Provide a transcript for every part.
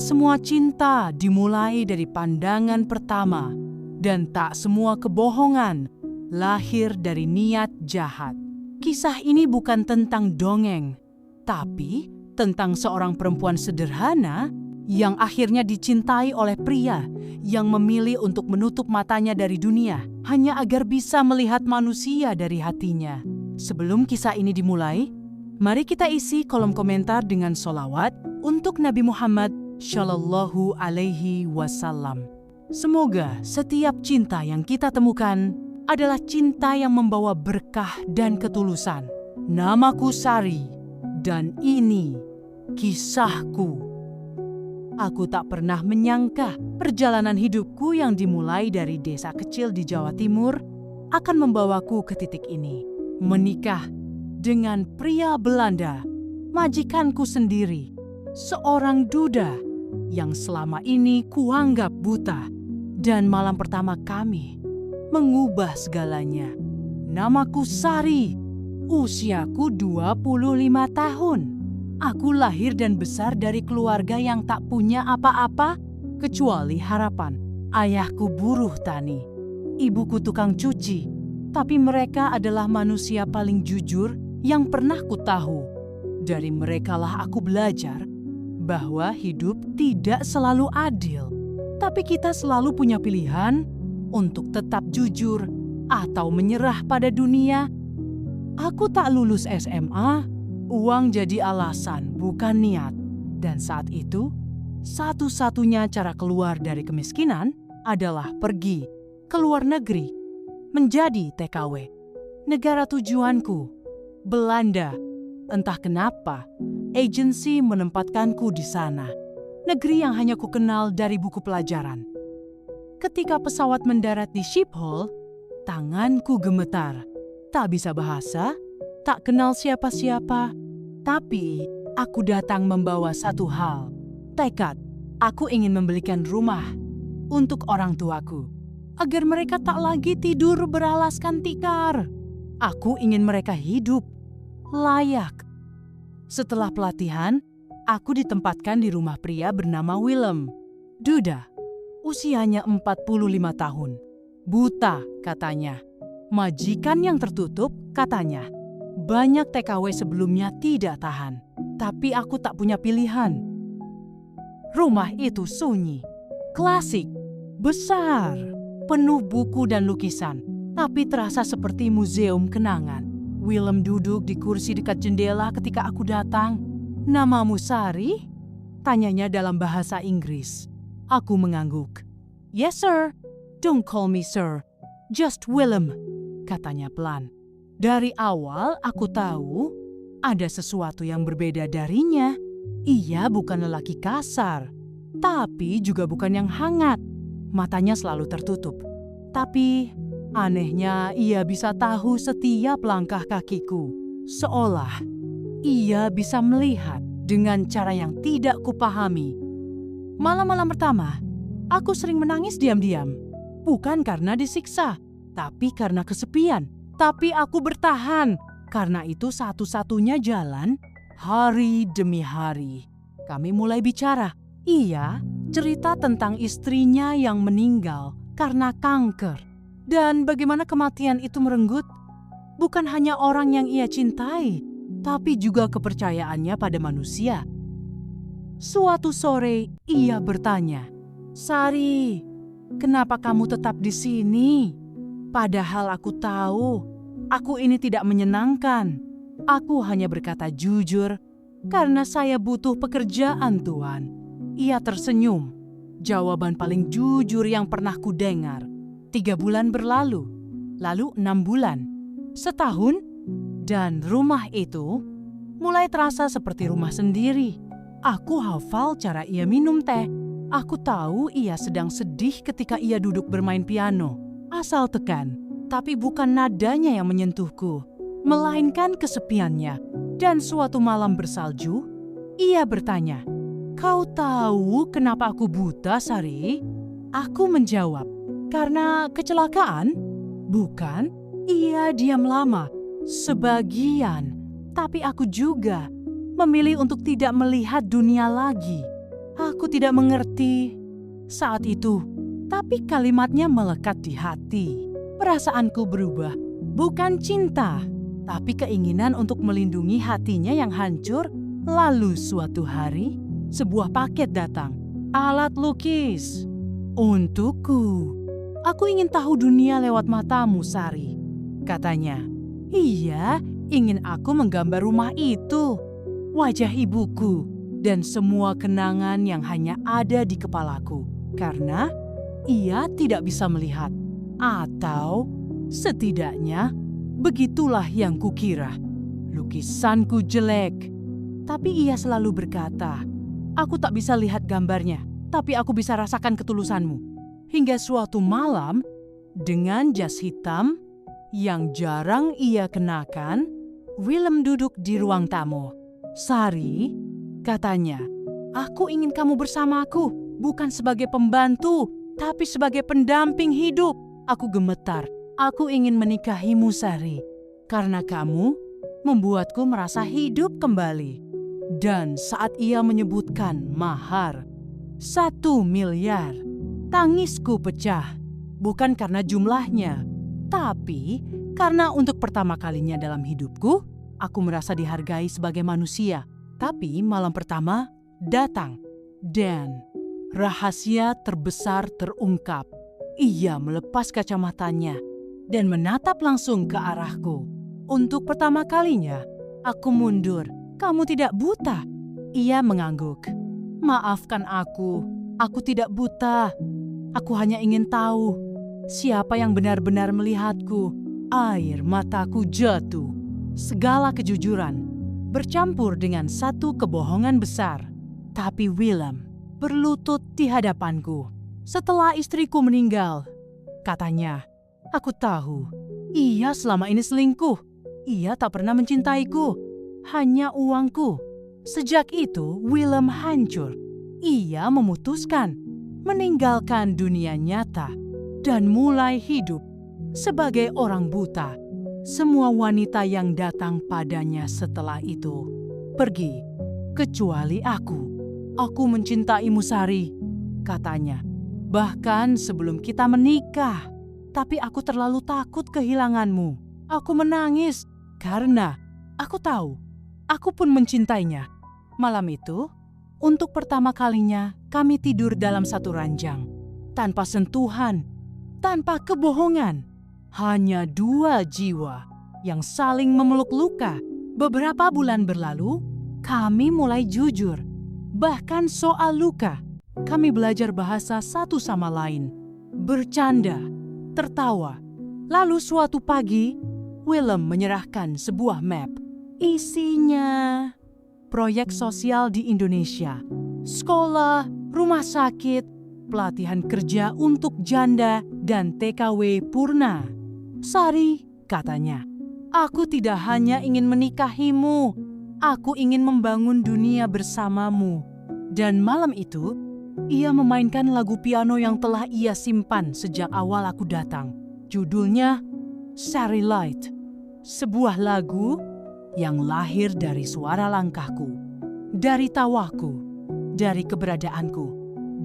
Tak semua cinta dimulai dari pandangan pertama, dan tak semua kebohongan lahir dari niat jahat. Kisah ini bukan tentang dongeng, tapi tentang seorang perempuan sederhana yang akhirnya dicintai oleh pria yang memilih untuk menutup matanya dari dunia hanya agar bisa melihat manusia dari hatinya. Sebelum kisah ini dimulai, mari kita isi kolom komentar dengan sholawat untuk Nabi Muhammad Shallallahu Alaihi Wasallam. Semoga setiap cinta yang kita temukan adalah cinta yang membawa berkah dan ketulusan. Namaku Sari, dan ini kisahku. Aku tak pernah menyangka perjalanan hidupku yang dimulai dari desa kecil di Jawa Timur akan membawaku ke titik ini. Menikah dengan pria Belanda, majikanku sendiri, seorang duda yang selama ini kuanggap buta. Dan malam pertama kami mengubah segalanya. Namaku Sari, usiaku 25 tahun. Aku lahir dan besar dari keluarga yang tak punya apa-apa kecuali harapan. Ayahku buruh tani, ibuku tukang cuci, tapi mereka adalah manusia paling jujur yang pernah kutahu. Dari merekalah aku belajar bahwa hidup tidak selalu adil, tapi kita selalu punya pilihan untuk tetap jujur atau menyerah pada dunia. Aku tak lulus SMA, uang jadi alasan bukan niat. Dan saat itu, satu-satunya cara keluar dari kemiskinan adalah pergi ke luar negeri, menjadi TKW. Negara tujuanku, Belanda. Entah kenapa, agensi menempatkanku di sana. Negeri yang hanya kukenal dari buku pelajaran. Ketika pesawat mendarat di Schiphol, tanganku gemetar. Tak bisa bahasa, tak kenal siapa-siapa. Tapi aku datang membawa satu hal. Tekad, aku ingin membelikan rumah untuk orang tuaku, agar mereka tak lagi tidur beralaskan tikar. Aku ingin mereka hidup layak. Setelah pelatihan, aku ditempatkan di rumah pria bernama Willem. Duda, usianya 45 tahun. Buta, katanya. Majikan yang tertutup, katanya. Banyak TKW sebelumnya tidak tahan, tapi aku tak punya pilihan. Rumah itu sunyi, klasik, besar, penuh buku dan lukisan, tapi terasa seperti museum kenangan. Willem duduk di kursi dekat jendela ketika aku datang. "Namamu Sari?" tanyanya dalam bahasa Inggris. Aku mengangguk. "Yes, sir. Don't call me sir. Just Willem," katanya pelan. Dari awal aku tahu ada sesuatu yang berbeda darinya. Ia bukan lelaki kasar, tapi juga bukan yang hangat. Matanya selalu tertutup. Tapi anehnya ia bisa tahu setiap langkah kakiku. Seolah ia bisa melihat dengan cara yang tidak kupahami. Malam-malam pertama, aku sering menangis diam-diam. Bukan karena disiksa, tapi karena kesepian. Tapi aku bertahan, karena itu satu-satunya jalan. Hari demi hari, kami mulai bicara. Ia cerita tentang istrinya yang meninggal karena kanker. Dan bagaimana kematian itu merenggut bukan hanya orang yang ia cintai, tapi juga kepercayaannya pada manusia. Suatu sore ia bertanya, "Sari, kenapa kamu tetap di sini? Padahal aku tahu, aku ini tidak menyenangkan." Aku hanya berkata jujur, "Karena saya butuh pekerjaan, Tuan." Ia tersenyum. Jawaban paling jujur yang pernah kudengar. 3 bulan berlalu, lalu 6 bulan, setahun, dan rumah itu mulai terasa seperti rumah sendiri. Aku hafal cara ia minum teh. Aku tahu ia sedang sedih ketika ia duduk bermain piano. Asal tekan, tapi bukan nadanya yang menyentuhku, melainkan kesepiannya. Dan suatu malam bersalju, ia bertanya, "Kau tahu kenapa aku buta, Sari?" Aku menjawab, "Karena kecelakaan?" "Bukan." Ia diam lama, sebagian, tapi aku juga memilih untuk tidak melihat dunia lagi. Aku tidak mengerti saat itu, tapi kalimatnya melekat di hati. Perasaanku berubah, bukan cinta, tapi keinginan untuk melindungi hatinya yang hancur. Lalu suatu hari, sebuah paket datang. Alat lukis. Untukku. Aku ingin tahu dunia lewat matamu, Sari. Katanya. Iya, ingin aku menggambar rumah itu. Wajah ibuku. Dan semua kenangan yang hanya ada di kepalaku. Karena ia tidak bisa melihat. Atau setidaknya begitulah yang kukira. Lukisanku jelek. Tapi ia selalu berkata, aku tak bisa lihat gambarnya, tapi aku bisa rasakan ketulusanmu. Hingga suatu malam, dengan jas hitam yang jarang ia kenakan, Willem duduk di ruang tamu. Sari, katanya, aku ingin kamu bersamaku, bukan sebagai pembantu, tapi sebagai pendamping hidup. Aku gemetar, aku ingin menikahimu, Sari, karena kamu membuatku merasa hidup kembali. Dan saat ia menyebutkan mahar 1 miliar, tangisku pecah. Bukan karena jumlahnya, tapi karena untuk pertama kalinya dalam hidupku, aku merasa dihargai sebagai manusia. Tapi malam pertama datang dan rahasia terbesar terungkap. Ia melepas kacamatanya dan menatap langsung ke arahku. Untuk pertama kalinya, aku mundur. Kamu tidak buta? Ia mengangguk. Maafkan aku tidak buta. Aku hanya ingin tahu siapa yang benar-benar melihatku. Air mataku jatuh. Segala kejujuran bercampur dengan satu kebohongan besar. Tapi Willem berlutut di hadapanku. Setelah istriku meninggal, katanya, aku tahu ia selama ini selingkuh. Ia tak pernah mencintaiku. Hanya uangku. Sejak itu, Willem hancur. Ia memutuskan meninggalkan dunia nyata dan mulai hidup sebagai orang buta. Semua wanita yang datang padanya setelah itu pergi, kecuali aku. Aku mencintaimu, Sari, katanya. Bahkan sebelum kita menikah. Tapi aku terlalu takut kehilanganmu. Aku menangis karena aku tahu aku pun mencintainya. Malam itu, untuk pertama kalinya kami tidur dalam satu ranjang. Tanpa sentuhan, tanpa kebohongan. Hanya 2 jiwa yang saling memeluk luka. Beberapa bulan berlalu, kami mulai jujur. Bahkan soal luka, kami belajar bahasa satu sama lain. Bercanda, tertawa. Lalu suatu pagi, Willem menyerahkan sebuah map. Isinya proyek sosial di Indonesia, sekolah, rumah sakit, pelatihan kerja untuk janda, dan TKW purna. Sari, katanya, aku tidak hanya ingin menikahimu, aku ingin membangun dunia bersamamu. Dan malam itu, ia memainkan lagu piano yang telah ia simpan sejak awal aku datang. Judulnya Sari Light, sebuah lagu yang lahir dari suara langkahku, dari tawaku, dari keberadaanku.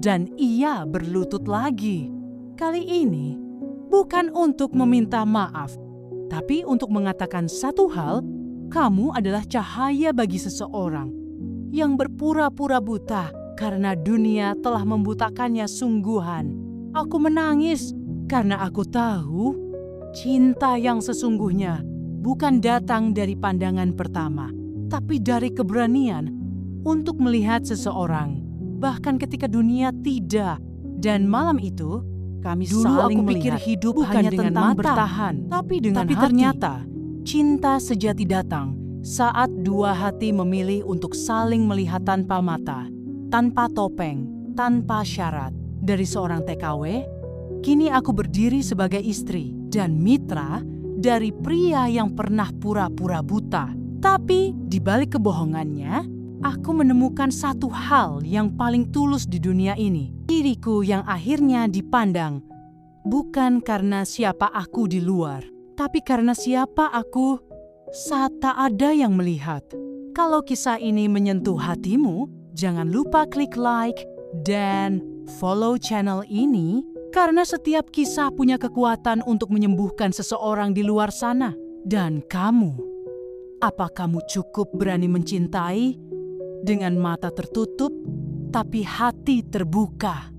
Dan ia berlutut lagi. Kali ini bukan untuk meminta maaf, tapi untuk mengatakan satu hal, kamu adalah cahaya bagi seseorang yang berpura-pura buta karena dunia telah membutakannya sungguhan. Aku menangis karena aku tahu cinta yang sesungguhnya bukan datang dari pandangan pertama, tapi dari keberanian untuk melihat seseorang, bahkan ketika dunia tidak. Dan malam itu, kami saling melihat. Hidup bukan hanya dengan tentang mata, bertahan, tapi dengan hati. Ternyata, cinta sejati datang saat 2 hati memilih untuk saling melihat tanpa mata, tanpa topeng, tanpa syarat. Dari seorang TKW, kini aku berdiri sebagai istri dan mitra dari pria yang pernah pura-pura buta. Tapi di balik kebohongannya, aku menemukan satu hal yang paling tulus di dunia ini. Diriku yang akhirnya dipandang, bukan karena siapa aku di luar, tapi karena siapa aku saat tak ada yang melihat. Kalau kisah ini menyentuh hatimu, jangan lupa klik like Dan follow channel ini karena setiap kisah punya kekuatan untuk menyembuhkan seseorang di luar sana. Dan kamu, apa kamu cukup berani mencintai dengan mata tertutup tapi hati terbuka?